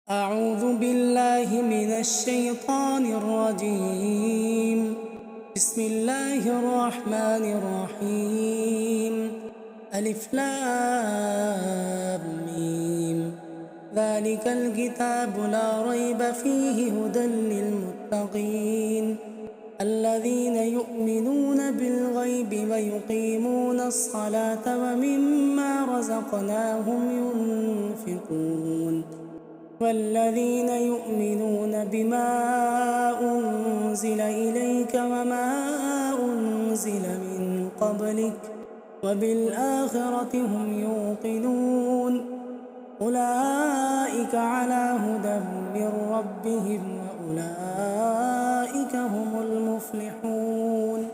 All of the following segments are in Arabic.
أعوذ بالله من الشيطان الرجيم. بسم الله الرحمن الرحيم. ألف لام ميم. ذلك الكتاب لا ريب فيه هدى للمتقين الذين يؤمنون بالغيب ويقيمون الصلاة ومما رزقناهم ينفقون والذين يؤمنون بما أنزل إليك وما أنزل من قبلك وبالآخرة هم يوقنون أولئك على هدى من ربهم وأولئك هم المفلحون.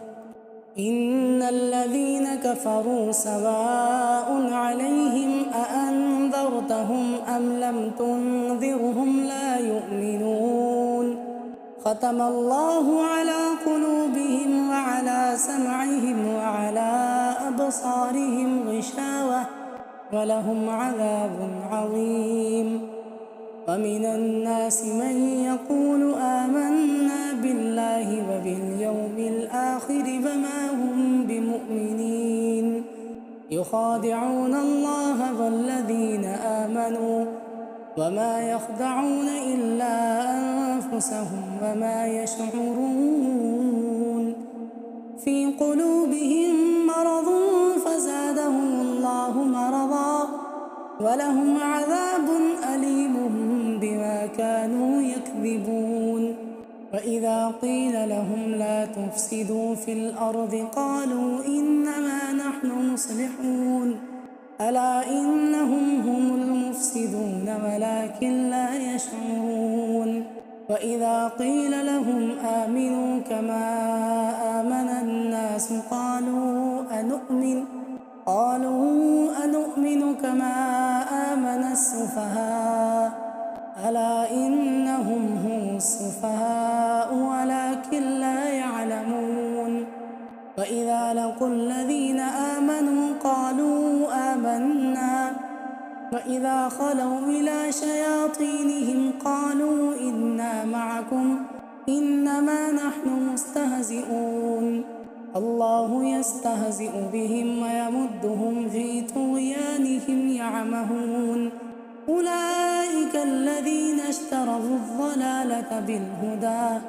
إن الذين كفروا سواء عليهم أأنذرتهم أم لم تنذرهم لا يؤمنون. ختم الله على قلوبهم وعلى سمعهم وعلى أبصارهم غشاوة ولهم عذاب عظيم. ومن الناس من يقول آمنا بالله وباليوم الآخر وما هم بمؤمنين يخادعون الله والذين آمنوا وما يخدعون إلا أنفسهم وما يشعرون. في قلوبهم مرض فزادهم الله مرضا ولهم عذاب أليم بما كانوا يكذبون. وإذا قيل لهم لا تفسدوا في الأرض قالوا إنما نحن مصلحون ألا إنهم هم المفسدون ولكن لا يشعرون. وإذا قيل لهم آمنوا كما آمن الناس قالوا أنؤمن كما آمن السفهاء ألا إنهم هم السفهاء ولكن لا يعلمون. وإذا لقوا الذين آمنوا قالوا آمنا وإذا خلوا إلى شياطينهم قالوا إنا معكم إنما نحن مستهزئون. الله يستهزئ بهم ويمدهم في طغيانهم يعمهون. أولئك الذين اشتروا الضلالة بالهدى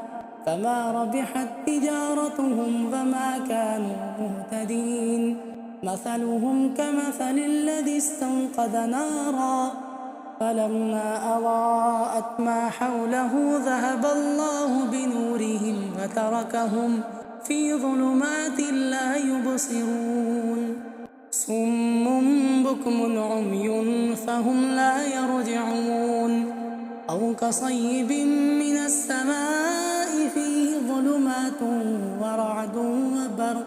فما ربحت تجارتهم وما كانوا مهتدين. مثلهم كمثل الذي استوقد نارا فلما أضاءت ما حوله ذهب الله بنورهم وتركهم في ظلمات لا يبصرون. صم بكم عمي فهم لا يرجعون. أو كصيب من السماء فيه ظلمات ورعد وبرق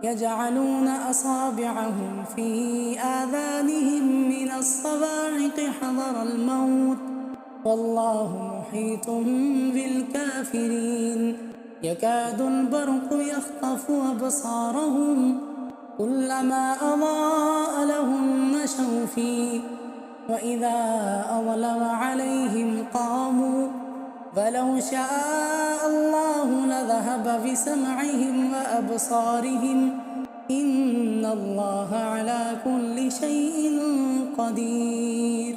يجعلون أصابعهم في آذانهم من الصواعق حذر الموت والله محيط بالكافرين. يكاد البرق يخطف أبصارهم كلما أضاء لهم مشوا فيه وإذا أظلم عليهم قاموا فلو شاء الله لذهب بسمعهم وأبصارهم إن الله على كل شيء قدير.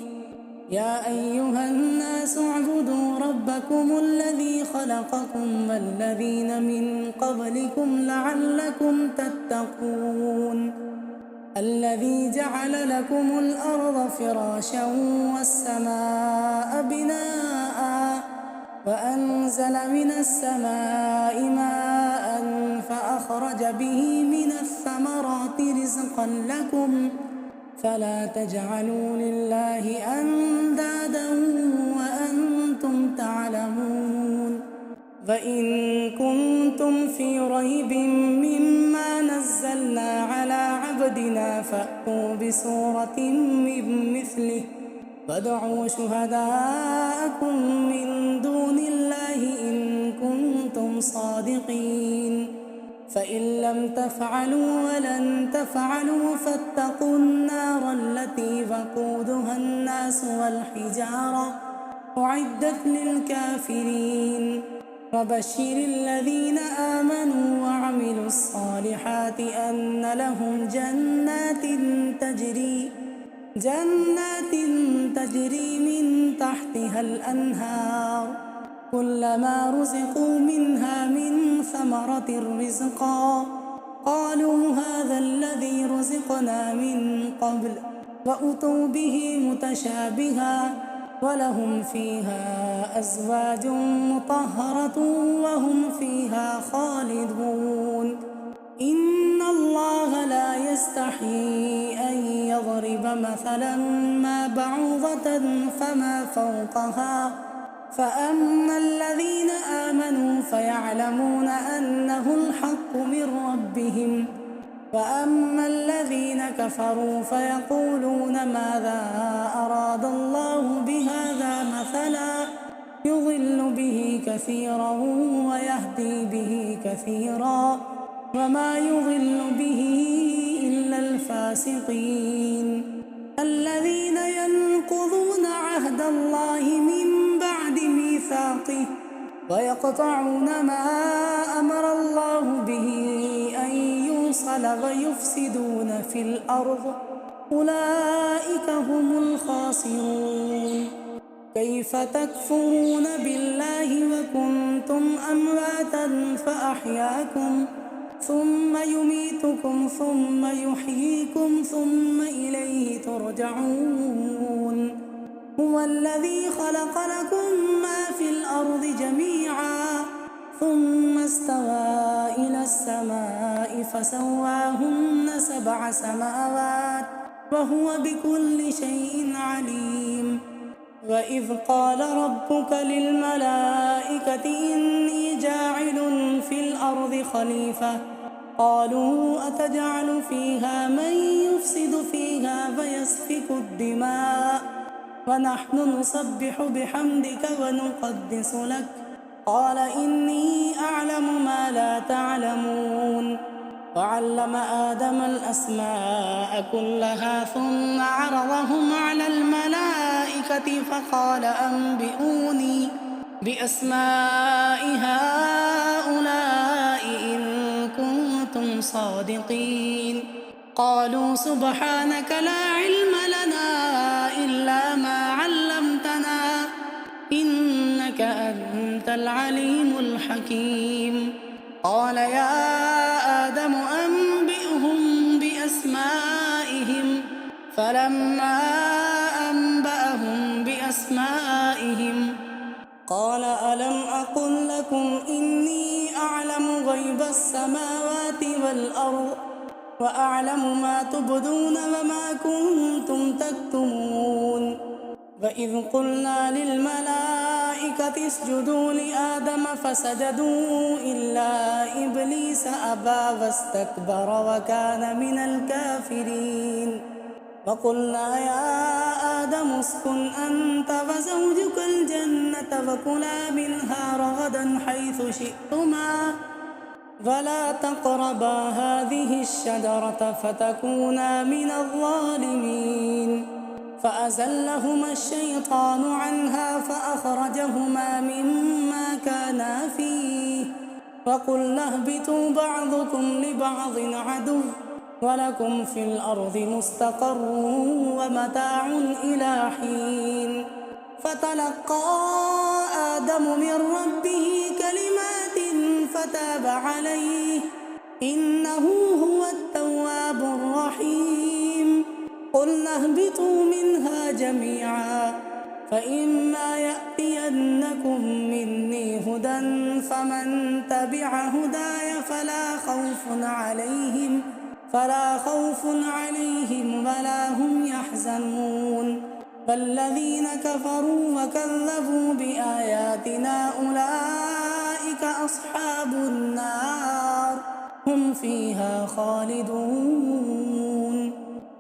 يا أيها الناس اعبدوا ربكم الذي خلقكم والذين من قبلكم لعلكم تتقون. الذي جعل لكم الأرض فراشا والسماء بناء وأنزل من السماء ماء فأخرج به من الثمرات رزقا لكم فلا تجعلوا لله أندادا وأنتم تعلمون. فإن كنتم في ريب مما نزلنا على عبدنا فأتوا بسورة من مثله وادعوا شهداءكم من دون الله إن كنتم صادقين. فإن لم تفعلوا ولن تفعلوا فاتقوا النار التي وقودها الناس والحجارة أعدت للكافرين وبشر الذين آمنوا وعملوا الصالحات أن لهم جنات تجري من تحتها الأنهار كلما رزقوا منها من ثمرة رزقا قالوا هذا الذي رزقنا من قبل وأتوا به متشابها ولهم فيها أزواج مطهرة وهم فيها خالدون إن الله لا يستحيي أن يضرب مثلا ما بعوضة فما فوقها فأما الذين آمنوا فيعلمون أنه الحق من ربهم وأما الذين كفروا فيقولون ماذا أراد الله بهذا مثلا يضل به كثيرا ويهدي به كثيرا وما يضل به إلا الفاسقين الذين ينقضون عهد الله من بعد ميثاقه ويقطعون ما أمر الله به أن يوصل ويفسدون في الأرض أولئك هم الخاسرون كيف تكفرون بالله وكنتم أمواتا فأحياكم ثم يميتكم ثم يحييكم ثم إليه ترجعون هو الذي خلق لكم ما في الأرض جميعا ثم استوى إلى السماء فسواهن 7 سماوات وهو بكل شيء عليم وإذ قال ربك للملائكة إني جاعل في الأرض خليفة قالوا أتجعل فيها من يفسد فيها فيسفك الدماء ونحن نسبح بحمدك ونقدس لك قال إني أعلم ما لا تعلمون وعلم آدم الأسماء كلها ثم عرضهم على الملائكة فقال أنبئوني بأسماء هؤلاء إن كنتم صادقين قالوا سبحانك لا علم لنا إلا ما علمتنا إنك أنت العليم الحكيم قال يا آدم أنبئهم بأسمائهم فلما أنبأهم بأسمائهم قال ألم أقل لكم إني أعلم غيب السماوات والأرض وأعلم ما تبدون وما كنتم تكتمون وإذ قلنا للملائكة اسجدوا لآدم فسجدوا إلا إبليس أبى واستكبر وكان من الكافرين وقلنا يا آدم اسكن أنت وزوجك الجنة وكلا منها رغدا حيث شئتما ولا تقربا هذه الشجرة فتكونا من الظالمين فأزلهما الشيطان عنها فأخرجهما مما كانا فيه وقلنا اهبطوا بعضكم لبعض عدو ولكم في الأرض مستقر ومتاع إلى حين فتلقى آدم من ربه كلمات فتاب عليه إنه هو التواب الرحيم قلنا اهبطوا منها جميعا فإما يأتينكم مني هدى فمن تبع هداي فلا خوف عليهم ولا هم يحزنون فالذين كفروا وكذبوا بآياتنا أولئك أصحاب النار هم فيها خالدون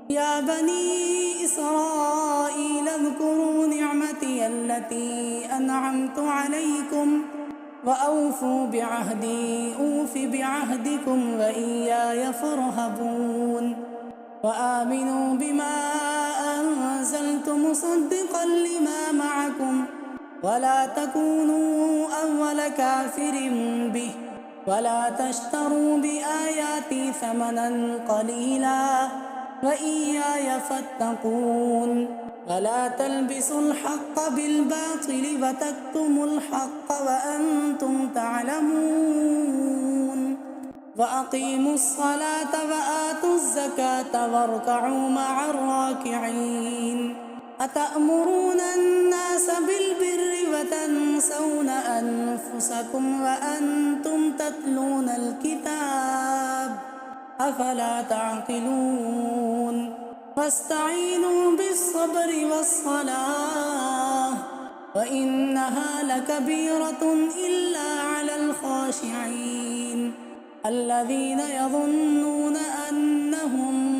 يا بني إسرائيل اذكروا نعمتي التي أنعمت عليكم وأوفوا بعهدي أوف بعهدكم وإياي فارهبون وآمنوا بما أنزلت مصدقا لما معكم ولا تكونوا أول كافر به ولا تشتروا بآياتي ثمنا قليلا وإياي فاتقون ولا تلبسوا الحق بالباطل وتكتموا الحق وأنتم تعلمون وأقيموا الصلاة وآتوا الزكاة واركعوا مع الراكعين أتأمرون الناس بالبر وتنسون أنفسكم وأنتم تتلون الكتاب أفلا تعقلون واستعينوا بالصبر والصلاة وإنها لكبيرة إلا على الخاشعين الذين يظنون أنهم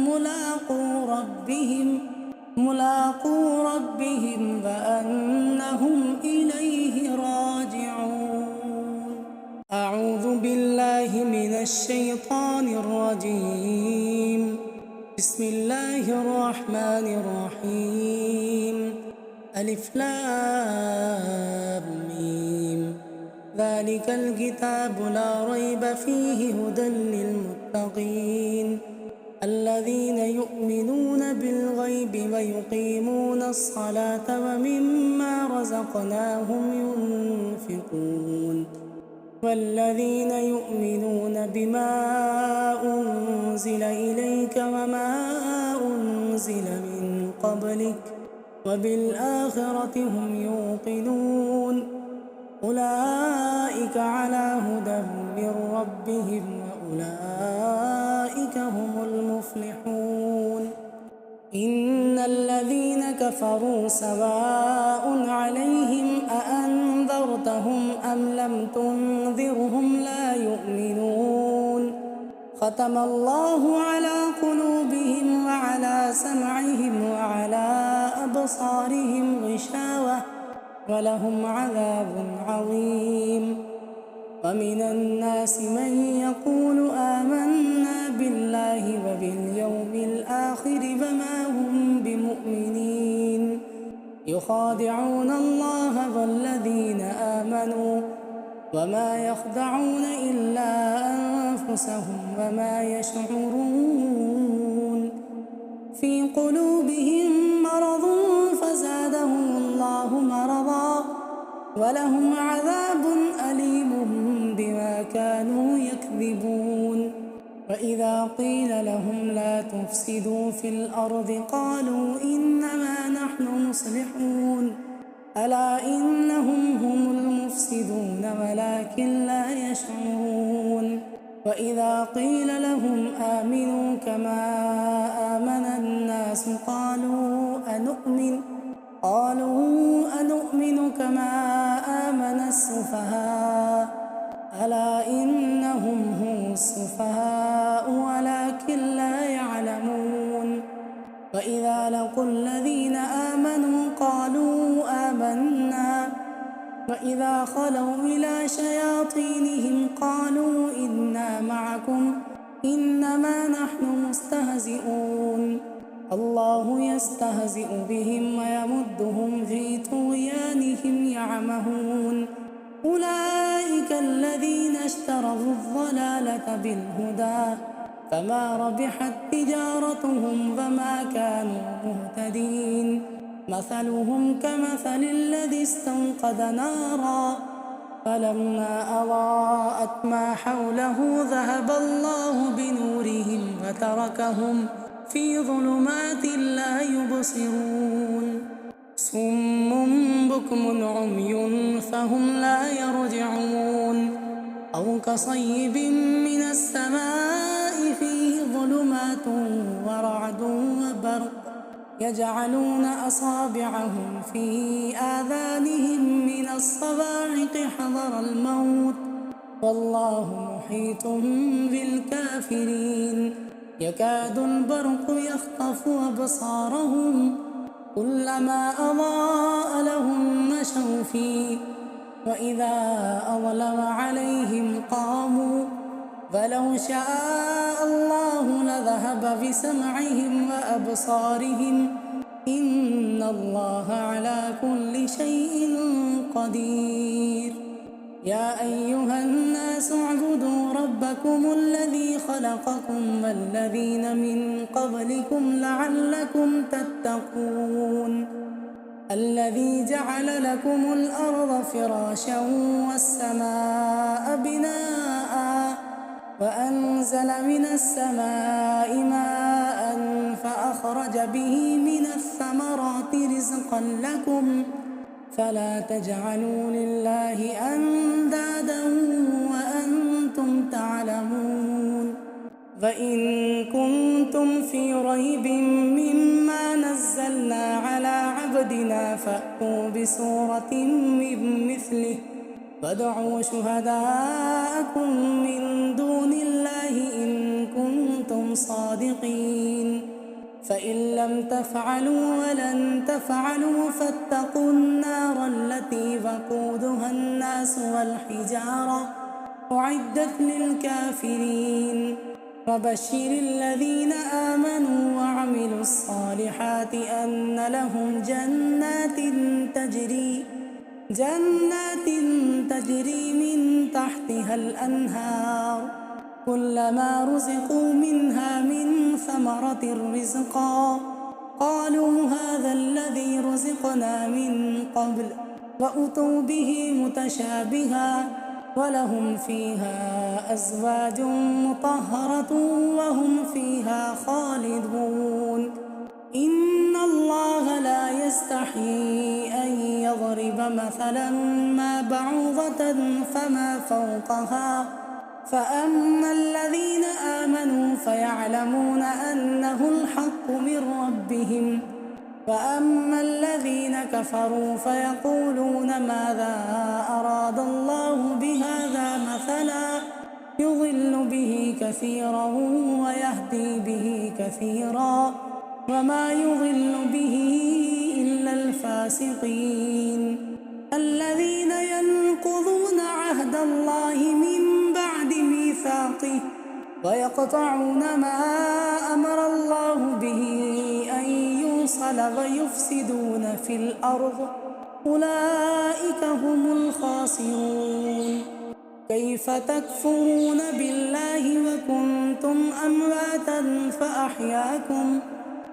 ملاقو ربهم وأنهم إليه راجعون. أعوذ بالله من الشيطان الرجيم. بسم الله الرحمن الرحيم. ألف لام ميم. ذلك الكتاب لا ريب فيه هدى للمتقين الذين يؤمنون بالغيب ويقيمون الصلاة ومما رزقناهم ينفقون والذين يؤمنون بما أنزل إليك وما أنزل من قبلك وبالآخرة هم يوقنون أولئك على هدى من ربهم وأولئك هم المفلحون. إن الذين كفروا سواء عليهم أأنذرتهم أم لم تنذرهم لا يؤمنون ختم الله على قلوبهم وعلى سمعهم وعلى أبصارهم غشاوة ولهم عذاب عظيم. ومن الناس من يقول آمنا بالله وباليوم الآخر وما هم بمؤمنين يخادعون الله والذين آمنوا وما يخدعون إلا أنفسهم وما يشعرون في قلوبهم مرض فزادهم الله مرضا ولهم عذاب أليم بما كانوا يكذبون. وإذا قيل لهم لا تفسدوا في الأرض قالوا إنما نحن مصلحون ألا إنهم هم المفسدون ولكن لا يشعرون. وإذا قيل لهم آمنوا كما آمن الناس قالوا أنؤمن كما آمن السفهاء ألا إنهم هم السفهاء ولكن لا يعلمون. وإذا لقوا الذين آمنوا قالوا آمنا وإذا خلوا إلى شياطينهم قالوا إنا معكم إنما نحن مستهزئون الله يستهزئ بهم ويمدهم في طغيانهم يعمهون. أولئك الذين اشتروا الضلالة بالهدى فما ربحت تجارتهم وما كانوا مهتدين. مثلهم كمثل الذي استوقد نارا فلما أضاءت ما حوله ذهب الله بنورهم وتركهم في ظلمات لا يبصرون. صم بكم عمي فهم لا يرجعون أو كصيب من السماء فيه ظلمات ورعد وبرق يجعلون أصابعهم في آذانهم من الصواعق حذر الموت والله محيط بالكافرين. يكاد البرق يخطف أبصارهم كلما أضاء لهم مشوا فيه وإذا أظلم عليهم قاموا فلو شاء الله لذهب بسمعهم وأبصارهم إن الله على كل شيء قدير. يا أيها الناس اعبدوا ربكم الذي خلقكم والذين من قبلكم لعلكم تتقون. الذي جعل لكم الأرض فراشا والسماء بناء وأنزل من السماء ماء فأخرج به من الثمرات رزقا لكم فلا تجعلوا لله أندادا وأنتم تعلمون. فإن كنتم في ريب مما نزلنا على عبدنا فأتوا بسورة من مثله وادعوا شهداءكم من دون الله إن كنتم صادقين. فإن لم تفعلوا ولن تفعلوا فاتقوا النار التي وقودها الناس والحجارة أعدت للكافرين. وبشر الذين آمنوا وعملوا الصالحات أن لهم جنات تجري من تحتها الأنهار كلما رزقوا منها من ثمرة رزقا قالوا هذا الذي رزقنا من قبل وأتوا به متشابها ولهم فيها أزواج مطهرة وهم فيها خالدون. إن الله لا يستحيي أن يضرب مثلا ما بعوضة فما فوقها فأما الذين آمنوا فيعلمون أنه الحق من ربهم وأما الذين كفروا فيقولون ماذا أراد الله بهذا مثلا يضل به كثيرا ويهدي به كثيرا وما يضل به إلا الفاسقين. الذين ينقضون عهد الله من بعد ميثاقه ويقطعون ما أمر الله به أن يوصل ويفسدون في الأرض أولئك هم الخاسرون. كيف تكفرون بالله وكنتم أمواتا فأحياكم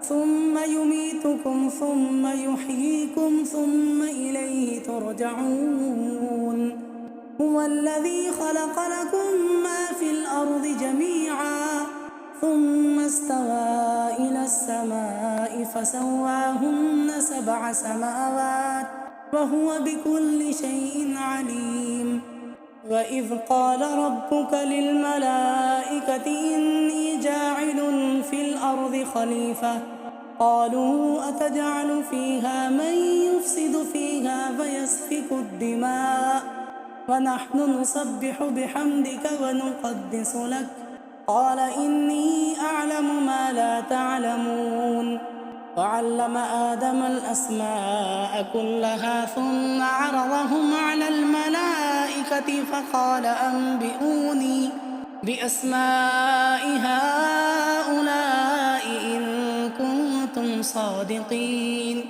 ثم يميتكم ثم يحييكم ثم إليه ترجعون. هو الذي خلق لكم ما في الأرض جميعا ثم استوى إلى السماء فسواهن 7 سماوات وهو بكل شيء عليم. وإذ قال ربك للملائكة إني جاعل في الأرض خليفة قالوا أتجعل فيها من يفسد فيها ويسفك الدماء ونحن نسبح بحمدك ونقدس لك قال إني أعلم ما لا تعلمون. وعلم آدم الأسماء كلها ثم عرضهم على الملائكة فقال أنبئوني بأسماء هؤلاء إن كنتم صادقين.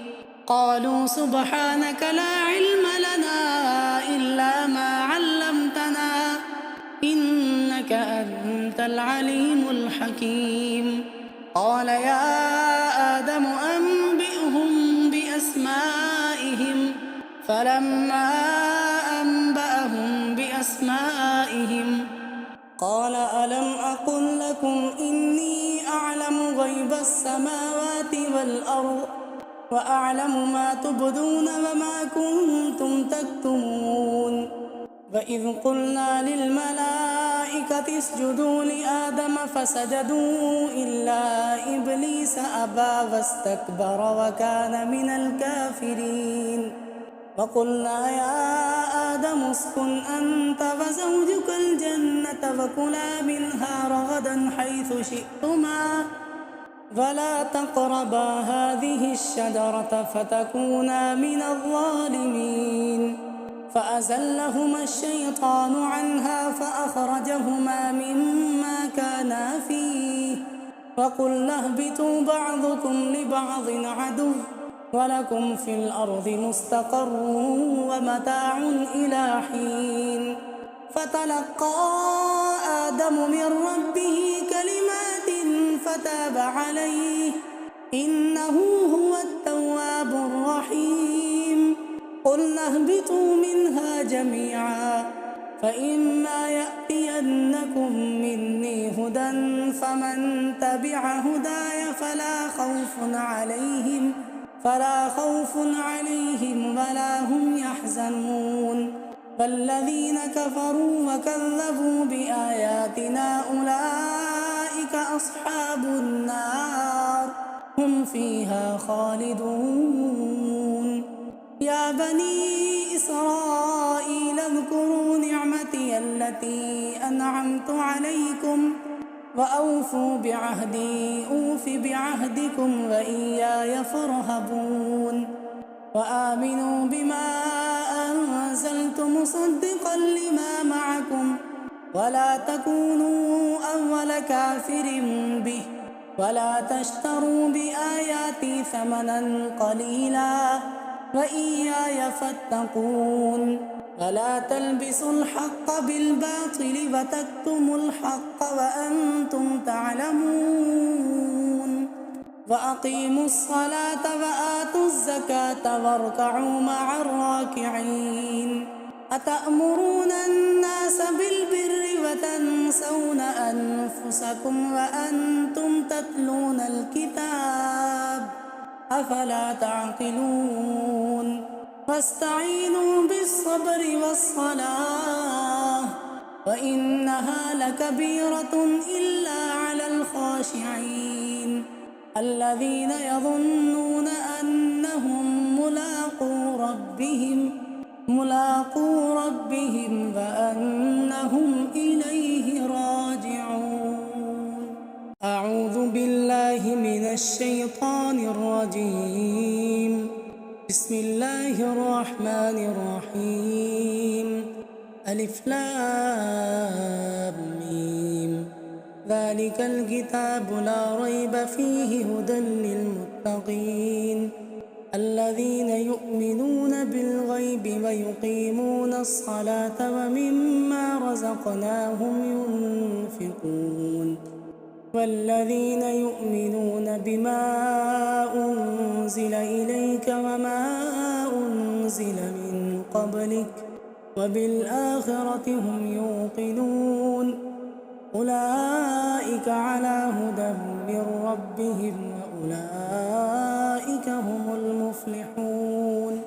قالوا سبحانك لا علم لنا إلا ما علمتنا إنك أنت العليم الحكيم. قال يا آدم أنبئهم بأسمائهم فلما أنبأهم بأسمائهم قال ألم أقل لكم إني أعلم غيب السماوات والأرض وأعلم ما تبدون وما كنتم تكتمون. وإذ قلنا للملائكة اسجدوا لآدم فسجدوا إلا إبليس أبى واستكبر وكان من الكافرين. وقلنا يا آدم اسكن أنت وزوجك الجنة وكلا منها رغدا حيث شئتما ولا تقربا هذه الشجرة فتكونا من الظالمين. فأزلهما الشيطان عنها فأخرجهما مما كانا فيه وقلنا اهبطوا بعضكم لبعض عدو ولكم في الأرض مستقر ومتاع إلى حين فتلقى آدم من ربه كلمات فتاب عليه إنه هو التواب الرحيم قلنا اهبطوا منها جميعا فإما يأتينكم مني هدى فمن تبع هداي فلا خوف عليهم ولا هم يحزنون فالذين كفروا وكذبوا بآياتنا أولئك أصحاب النار هم فيها خالدون يا بني إسرائيل اذكروا نعمتي التي أنعمت عليكم وأوفوا بعهدي أوف بعهدكم وإياي فارهبون وآمنوا بما أنزلت مصدقا لما معكم ولا تكونوا أول كافر به ولا تشتروا بآياتي ثمنا قليلا وإياي فاتقون ولا تلبسوا الحق بالباطل وتكتموا الحق وأنتم تعلمون وأقيموا الصلاة وآتوا الزكاة واركعوا مع الراكعين أتأمرون الناس بالبر وتنسون أنفسكم وأنتم تتلون الكتاب أفلا تعقلون واستعينوا بالصبر والصلاة وإنها لكبيرة إلا على الخاشعين الذين يظنون أنهم ملاقو ربهم وأنهم إليه راجعون أعوذ بالله من الشيطان الرجيم بسم الله الرحمن الرحيم ألف لام ميم ذلك الكتاب لا ريب فيه هدى للمتقين الذين يؤمنون بالغيب ويقيمون الصلاة ومما رزقناهم ينفقون والذين يؤمنون بما أنزل إليك وما أنزل من قبلك وبالآخرة هم يوقنون أولئك على هدى من ربهم وأولئك هم المفلحون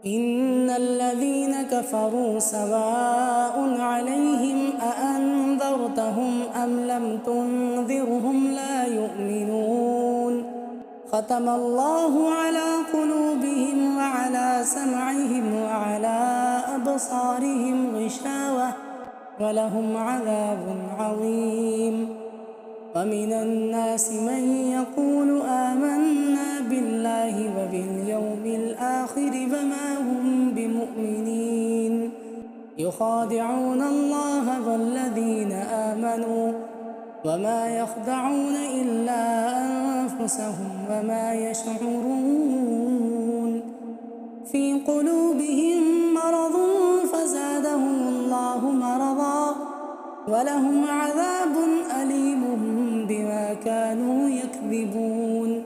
إن الذين كفروا سواء عليهم أأنذرتهم أم لم تنذرهم لا يؤمنون ختم الله على قلوبهم وعلى سمعهم وعلى أبصارهم غشاوة ولهم عذاب عظيم ومن الناس من يقول آمنا بالله وباليوم الآخر وما هم بمؤمنين يخادعون الله والذين آمنوا وما يخدعون إلا أنفسهم وما يشعرون في قلوبهم مرض فزادهم الله مرضا ولهم عذاب أليم بما كانوا يكذبون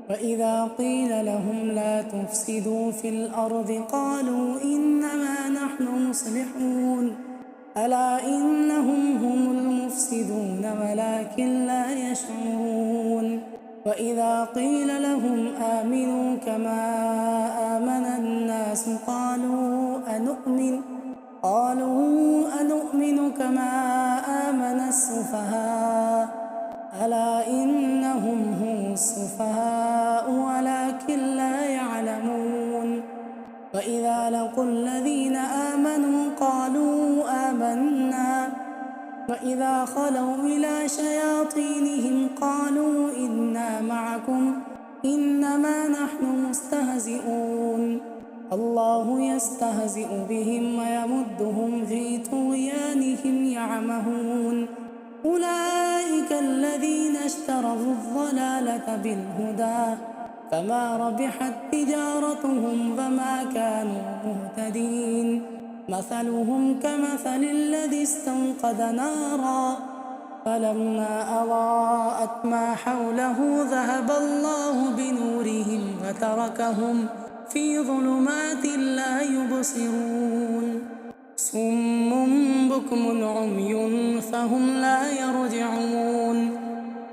وإذا قيل لهم لا تفسدوا في الأرض قالوا إنما نحن مصلحون ألا إنهم هم المفسدون ولكن لا يشعرون وإذا قيل لهم آمنوا كما آمن الناس قالوا أنؤمن كما آمن السفهاء ألا إنهم هم السفهاء ولكن لا يعلمون وإذا لقوا الذين آمنوا قالوا آمنا وإذا خلوا إلى شياطينهم قالوا إنا معكم إنما نحن مستهزئون الله يستهزئ بهم ويمدهم في طغيانهم يعمهون أولئك الذين اشتروا الضلالة بالهدى فما ربحت تجارتهم وما كانوا مهتدين. مثلهم كمثل الذي استوقد نارا فلما أضاءت ما حوله ذهب الله بنورهم وتركهم في ظلمات لا يبصرون. صم بكم عمي فهم لا يرجعون.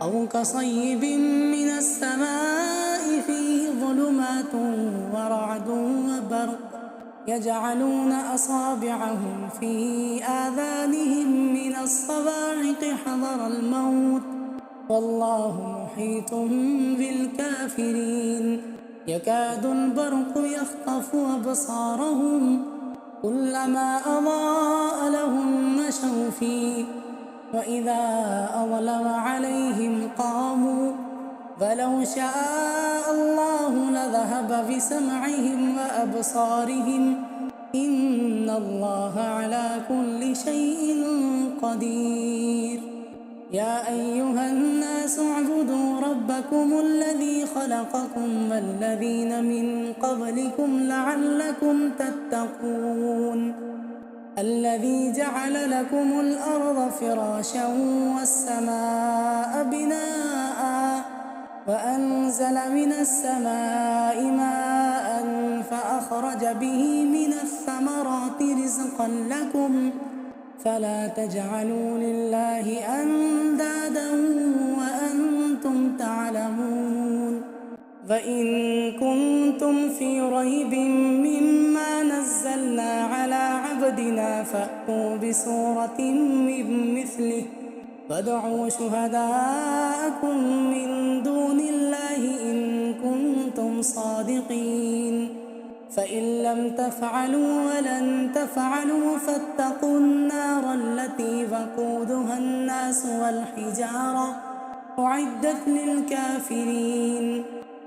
أو كصيب من السماء فيه ظلمات ورعد وبرق يجعلون أصابعهم في آذانهم من الصواعق حذر الموت والله محيط بالكافرين. يكاد البرق يخطف أبصارهم كلما أضاء لهم مشوا فيه وإذا أظلم عليهم قاموا فلو شاء الله لذهب بسمعهم وأبصارهم إن الله على كل شيء قدير. يا أيها الناس اعبدوا ربكم الذي خلقكم والذين من قبلكم لعلكم تتقون. الذي جعل لكم الأرض فراشا والسماء بناء وأنزل من السماء ماء فأخرج به من الثمرات رزقا لكم فلا تجعلوا لله أندادا وأنتم تعلمون. فإن كنتم في ريب مما نزلنا على عبدنا فأتوا بسورة من مثله وادعوا شهداءكم من دون الله إن كنتم صادقين. فإن لم تفعلوا ولن تفعلوا فاتقوا النار التي وقودها الناس والحجارة أعدت للكافرين.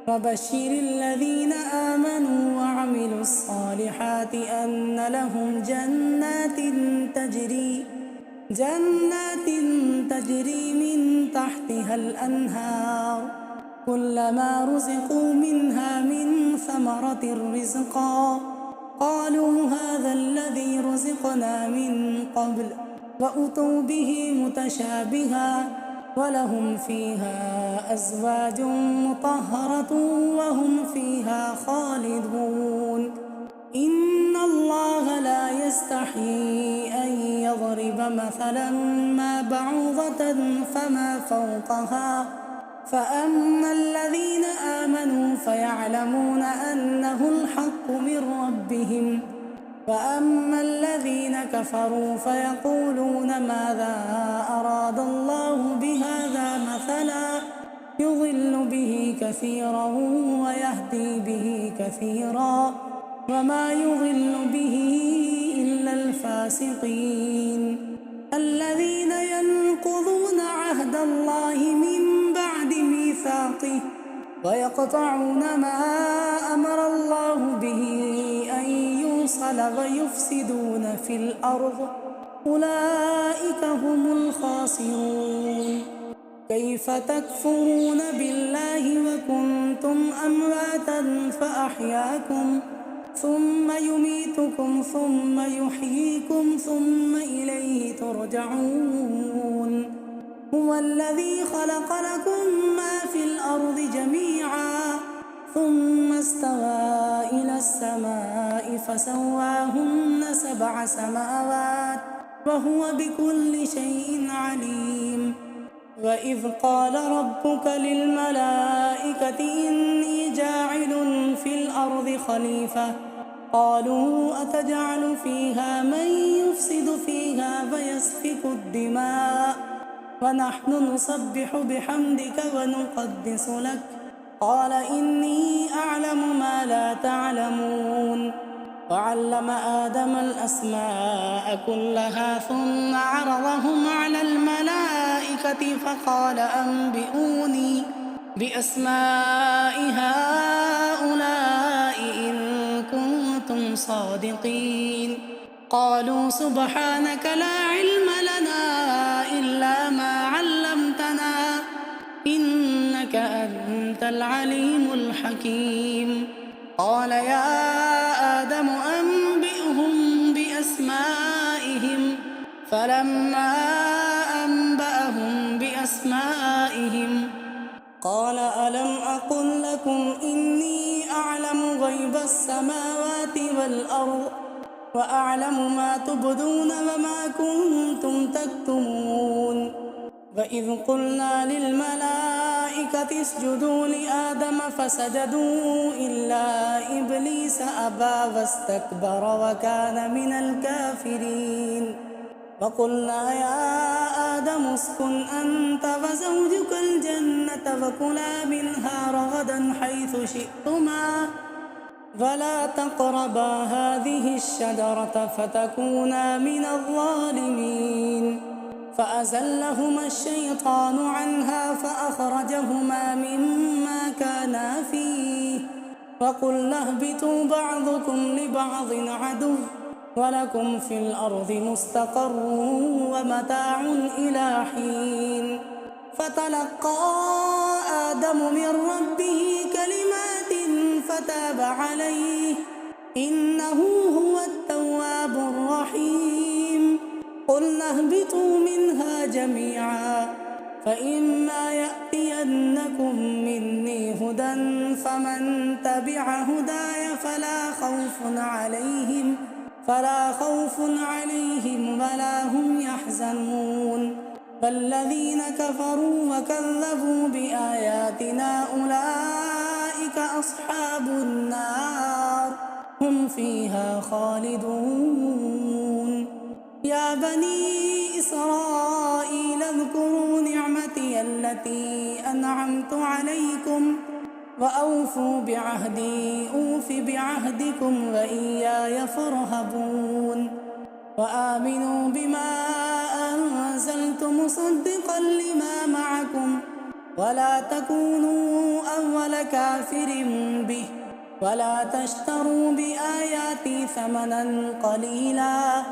وبشر الذين آمنوا وعملوا الصالحات أن لهم جنات تجري من تحتها الأنهار كلما رزقوا منها من ثمرة رزقا قالوا هذا الذي رزقنا من قبل وأتوا به متشابها ولهم فيها أزواج مطهرة وهم فيها خالدون. إن الله لا يستحيي أن يضرب مثلا ما بعوضة فما فوقها فأما الذين آمنوا فيعلمون أنه الحق من ربهم وأما الذين كفروا فيقولون ماذا أراد الله بهذا مثلا يضل به كثيرا ويهدي به كثيرا وما يضل به إلا الفاسقين. الذين ينقضون عهد الله من بعد ميثاقه ويقطعون ما أمر الله به أن يوصل ويفسدون في الأرض أولئك هم الخاسرون. كيف تكفرون بالله وكنتم أمواتا فأحياكم ثم يميتكم ثم يحييكم ثم إليه ترجعون. هو الذي خلق لكم ما في الأرض جميعا ثم استوى إلى السماء فسواهن 7 سماوات وهو بكل شيء عليم. وإذ قال ربك للملائكة إني جاعل في الأرض خليفة قالوا أتجعل فيها من يفسد فيها فيسفك الدماء ونحن نسبح بحمدك ونقدس لك قال إني أعلم ما لا تعلمون. وعلم آدم الأسماء كلها ثم عرضهم على الملائكة فقال أنبئوني بأسماء هؤلاء إن كنتم صادقين. قالوا سبحانك لا علم لنا إلا ما علمتنا إنك أنت العليم الحكيم. قال يا آدم أنبئهم بأسمائهم. فلما أنبأهم بأسمائهم قال ألم أقل لكم إني أعلم غيب السماوات والأرض وأعلم ما تبدون وما كنتم تكتمون. وإذ قلنا للملائكة اسجدوا لآدم فسجدوا إلا إبليس أبى واستكبر وكان من الكافرين. وقلنا يا آدم اسكن أنت وزوجك الجنة وكلا منها رغدا حيث شئتما ولا تقربا هذه الشجرة فتكونا من الظالمين. فأزلهما الشيطان عنها فأخرجهما مما كانا فيه وقلنا اهبطوا بعضكم لبعض عدو ولكم في الأرض مستقر ومتاع إلى حين. فتلقى آدم من ربه كلمات فتاب عليه إنه هو التواب الرحيم. قلنا اهبطوا منها جميعا فإما يأتينكم مني هدى فمن تبع هداي فلا خوف عليهم ولا هم يحزنون. فالذين كفروا وكذبوا بآياتنا أولئك أصحاب النار هم فيها خالدون. يا بني إسرائيل اذكروا نعمتي التي أنعمت عليكم وأوفوا بعهدي أوف بعهدكم وإياي فارهبون. وآمنوا بما أنزلت مصدقا لما معكم ولا تكونوا أول كافر به ولا تشتروا بآياتي ثمنا قليلا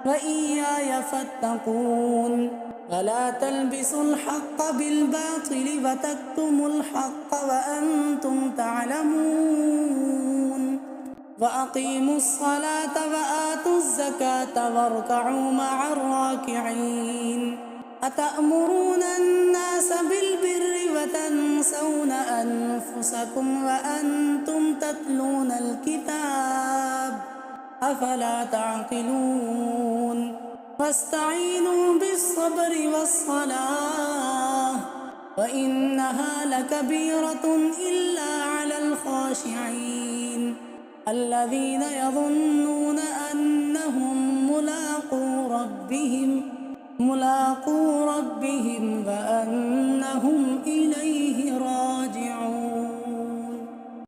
وإياي فاتقون. ولا تلبسوا الحق بالباطل وتكتموا الحق وأنتم تعلمون. وأقيموا الصلاة وآتوا الزكاة واركعوا مع الراكعين. أتأمرون الناس بالبر وتنسون أنفسكم وأنتم تتلون الكتاب أفلا تعقلون. واستعينوا بالصبر والصلاة وإنها لكبيرة إلا على الخاشعين الذين يظنون أنهم ملاقو ربهم